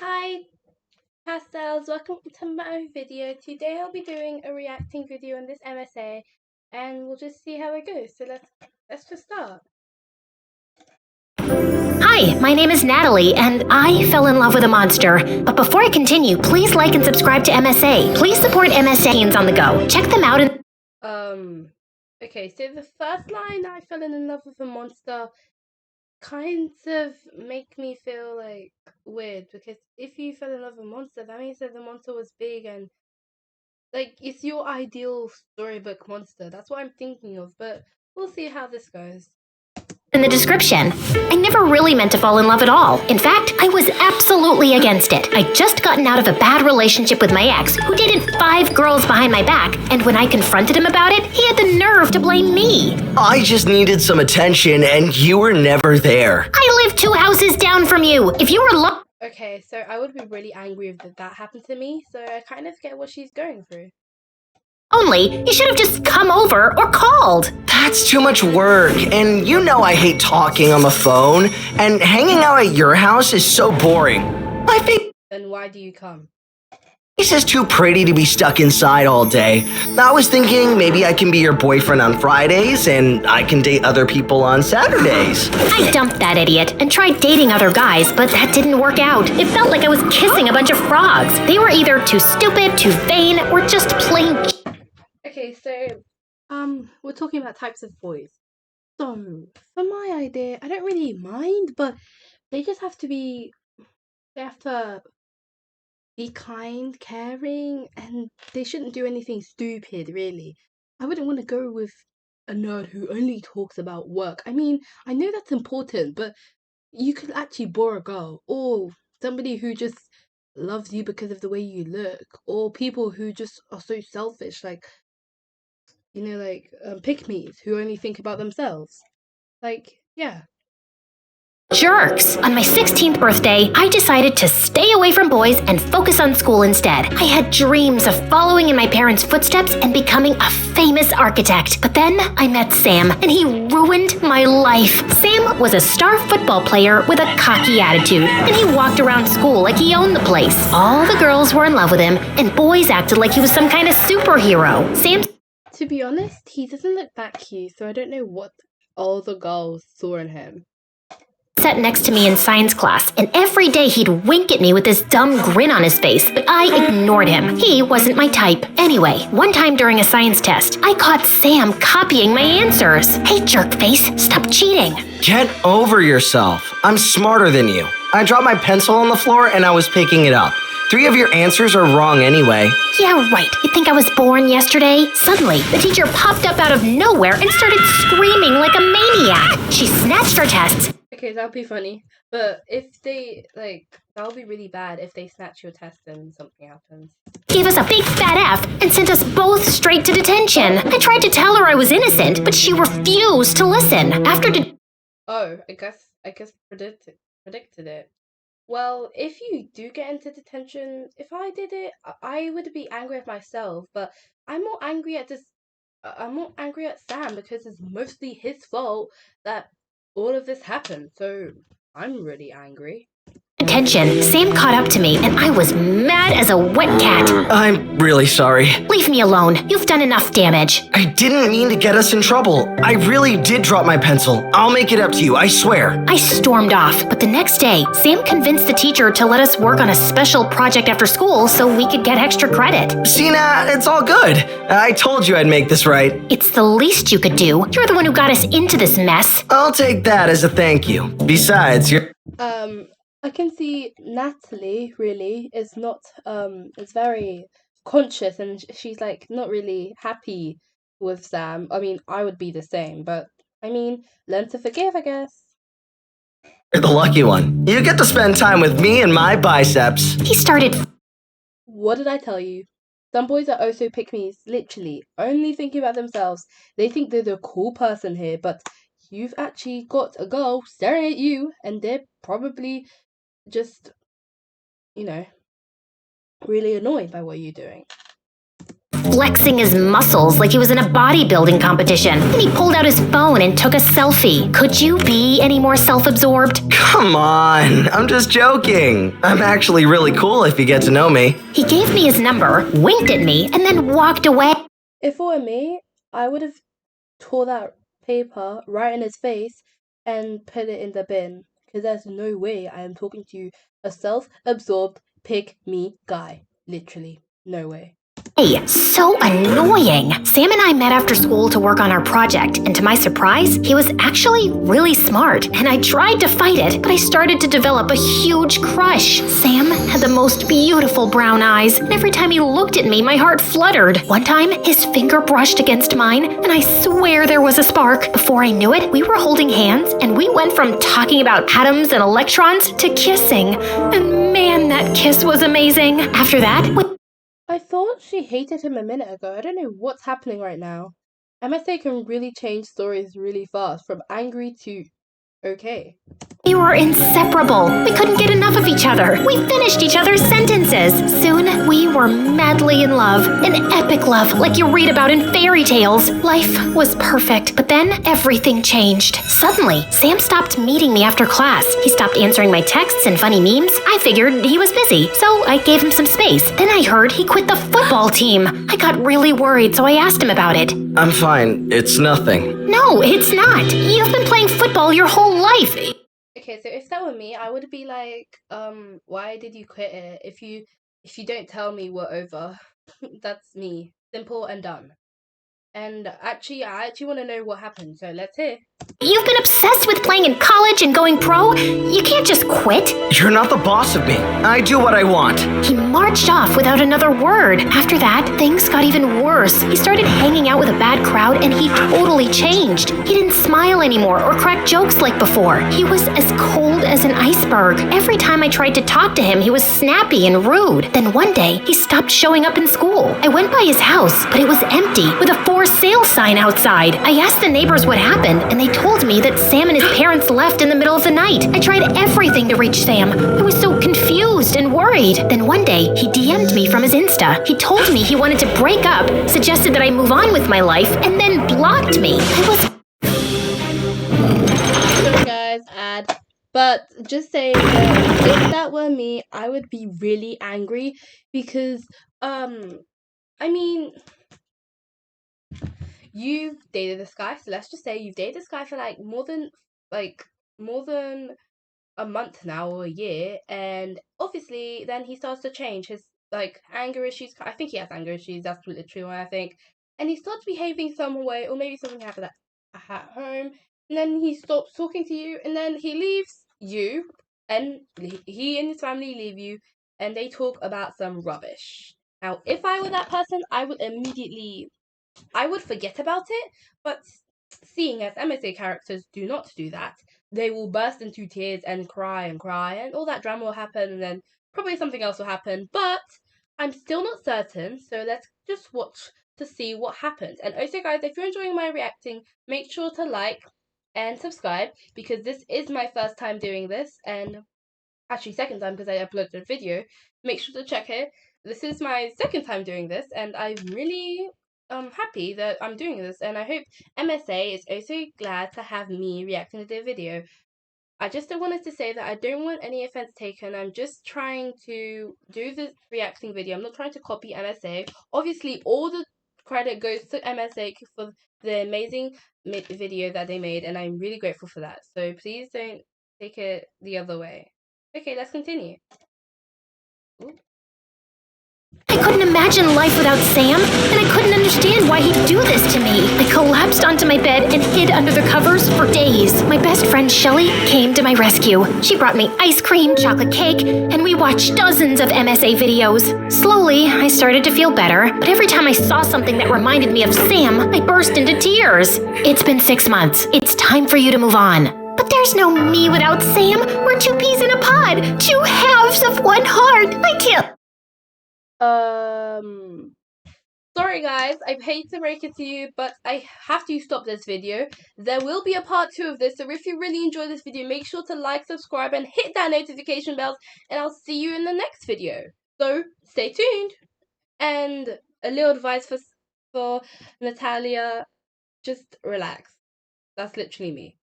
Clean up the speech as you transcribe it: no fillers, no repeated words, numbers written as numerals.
Hi Pastels, welcome to my video. Today I'll be doing a reacting video on this MSA and we'll just see how it goes. So let's just start. Hi, my name is Natalie, and I fell in love with a monster. But before I continue, please like and subscribe to MSA. Please support MSA teens on the go. Check them out and Okay, so the first line, I fell in love with a monster, kind of make me feel like weird, because if you fell in love with a monster, that means that the monster was big and like it's your ideal storybook monster. That's what I'm thinking of, but we'll see how this goes. in the description. I never really meant to fall in love at all. In fact, I was absolutely against it. I'd just gotten out of a bad relationship with my ex, who dated 5 girls behind my back, and when I confronted him about it, he had the nerve to blame me. I just needed some attention and you were never there. I live 2 houses down from you. If you were Okay, so I would be really angry if that happened to me, so I kind of get what she's going through. lonely, you should have just come over or called. That's too much work, and you know I hate talking on the phone, and hanging out at your house is so boring. My face Then why do you come? is too pretty to be stuck inside all day. I was thinking maybe I can be your boyfriend on Fridays, and I can date other people on Saturdays. I dumped that idiot and tried dating other guys, but that didn't work out. It felt like I was kissing a bunch of frogs. They were either too stupid, too vain, or just plain. Okay, so we're talking about types of boys. So for my idea, I don't really mind, but they just have to be kind, caring, and they shouldn't do anything stupid, really. I wouldn't want to go with a nerd who only talks about work. I mean, I know that's important, but you could actually bore a girl, or somebody who just loves you because of the way you look, or people who just are so selfish, like, pick-me's who only think about themselves. Like, yeah. Jerks. On my 16th birthday, I decided to stay away from boys and focus on school instead. I had dreams of following in my parents' footsteps and becoming a famous architect. But then I met Sam, and he ruined my life. Sam was a star football player with a cocky attitude, and he walked around school like he owned the place. All the girls were in love with him, and boys acted like he was some kind of superhero. To be honest, he doesn't look that cute, so I don't know what all the girls saw in him. Sat next to me in science class, and every day he'd wink at me with this dumb grin on his face, but I ignored him. He wasn't my type. Anyway, one time during a science test, I caught Sam copying my answers. Hey, jerkface, stop cheating. Get over yourself. I'm smarter than you. I dropped my pencil on the floor and I was picking it up. 3 of your answers are wrong anyway. Yeah, right. You think I was born yesterday? Suddenly, the teacher popped up out of nowhere and started screaming like a maniac. She snatched our tests. Okay, that'll be funny. But if that'll be really bad if they snatch your test and something happens. Gave us a big fat F and sent us both straight to detention. I tried to tell her I was innocent, but she refused to listen. I guess predicted it. Well, if you do get into detention, if I did it, I would be angry at myself, but I'm more angry at Sam because it's mostly his fault that all of this happened. So I'm really angry. Attention, Sam caught up to me, and I was mad as a wet cat. I'm really sorry. Leave me alone. You've done enough damage. I didn't mean to get us in trouble. I really did drop my pencil. I'll make it up to you, I swear. I stormed off, but the next day, Sam convinced the teacher to let us work on a special project after school so we could get extra credit. Sina, it's all good. I told you I'd make this right. It's the least you could do. You're the one who got us into this mess. I'll take that as a thank you. Besides, you're... I can see Natalie really is very conscious, and she's like not really happy with Sam. I mean, I would be the same, but I mean, learn to forgive, I guess. You're the lucky one. You get to spend time with me and my biceps. He started. What did I tell you? Some boys are also pick-me's, literally, only thinking about themselves. They think they're the cool person here, but you've actually got a girl staring at you, and they're probably just, really annoyed by what you're doing. flexing his muscles like he was in a bodybuilding competition. Then he pulled out his phone and took a selfie. Could you be any more self-absorbed? Come on, I'm just joking. I'm actually really cool if you get to know me. He gave me his number, winked at me, and then walked away. If it were me, I would have tore that paper right in his face and put it in the bin. Because there's no way I am talking to a self-absorbed pick-me guy. Literally, no way. Hey, so annoying. Sam and I met after school to work on our project, and to my surprise, he was actually really smart. And I tried to fight it, but I started to develop a huge crush. Sam had the most beautiful brown eyes, and every time he looked at me, my heart fluttered. One time, his finger brushed against mine, and I swear there was a spark. Before I knew it, we were holding hands, and we went from talking about atoms and electrons to kissing. And man, that kiss was amazing. After that, I thought she hated him a minute ago. I don't know what's happening right now. MSA can really change stories really fast, from angry to okay. we were inseparable. We couldn't get enough of each other. We finished each other's sentences. Soon, we were madly in love. An epic love like you read about in fairy tales. Life was perfect, but then everything changed. Suddenly, Sam stopped meeting me after class. He stopped answering my texts and funny memes. I figured he was busy, so I gave him some space. Then I heard he quit the football team. I got really worried, so I asked him about it. I'm fine, it's nothing. No, it's not. You've been playing football your whole life. Okay, so if that were me, I would be like, why did you quit it? If you don't tell me we're over, that's me. Simple and done. And I actually want to know what happened, so let's hear. You've been obsessed with playing in college and going pro? You can't just quit. You're not the boss of me. I do what I want. He marched off without another word. After that, things got even worse. He started hanging out with a bad crowd and he totally changed. He didn't smile anymore or crack jokes like before. He was as cold as an iceberg. Every time I tried to talk to him, he was snappy and rude. Then one day, he stopped showing up in school. I went by his house, but it was empty with a for sale sign outside. I asked the neighbors what happened and they told me that Sam and his parents left in the middle of the night. I tried everything to reach Sam. I was so confused and worried. Then one day, he DM'd me from his Insta. He told me he wanted to break up, suggested that I move on with my life, and then blocked me. Sorry guys, but just saying that if that were me, I would be really angry because, I mean, you've dated this guy, so let's just say you've dated this guy for more than a month now or a year, and obviously then he starts to change his anger issues. I think he has anger issues, that's literally what I think. And he starts behaving some way, or maybe something happened at home, and then he stops talking to you, and then he leaves you, and he and his family leave you, and they talk about some rubbish. Now, if I were that person, I would forget about it, but seeing as MSA characters do not do that, they will burst into tears and cry, and all that drama will happen, and then probably something else will happen, but I'm still not certain, so let's just watch to see what happens. And also, guys, if you're enjoying my reacting, make sure to like and subscribe, because this is my first time doing this, and actually second time because I uploaded a video. Make sure to check it. This is my second time doing this, and I'm really happy that I'm doing this, and I hope MSA is also glad to have me reacting to their video. I just wanted to say that I don't want any offense taken. I'm just trying to do this reacting video. I'm not trying to copy MSA. Obviously, all the credit goes to MSA for the amazing video that they made, and I'm really grateful for that. So please don't take it the other way. Okay, let's continue. Ooh. I couldn't imagine life without Sam, and I couldn't understand why he'd do this to me. I collapsed onto my bed and hid under the covers for days. My best friend Shelly came to my rescue. She brought me ice cream, chocolate cake, and we watched dozens of MSA videos. Slowly, I started to feel better, but every time I saw something that reminded me of Sam, I burst into tears. It's been 6 months. It's time for you to move on. But there's no me without Sam. We're two peas in a pod, two halves of one heart. I can't. Sorry guys, I hate to break it to you, but I have to stop this video. There will be a part 2 of this, so if you really enjoyed this video, make sure to like, subscribe, and hit that notification bell, and I'll see you in the next video. So, stay tuned! And a little advice for Natalia, just relax. That's literally me.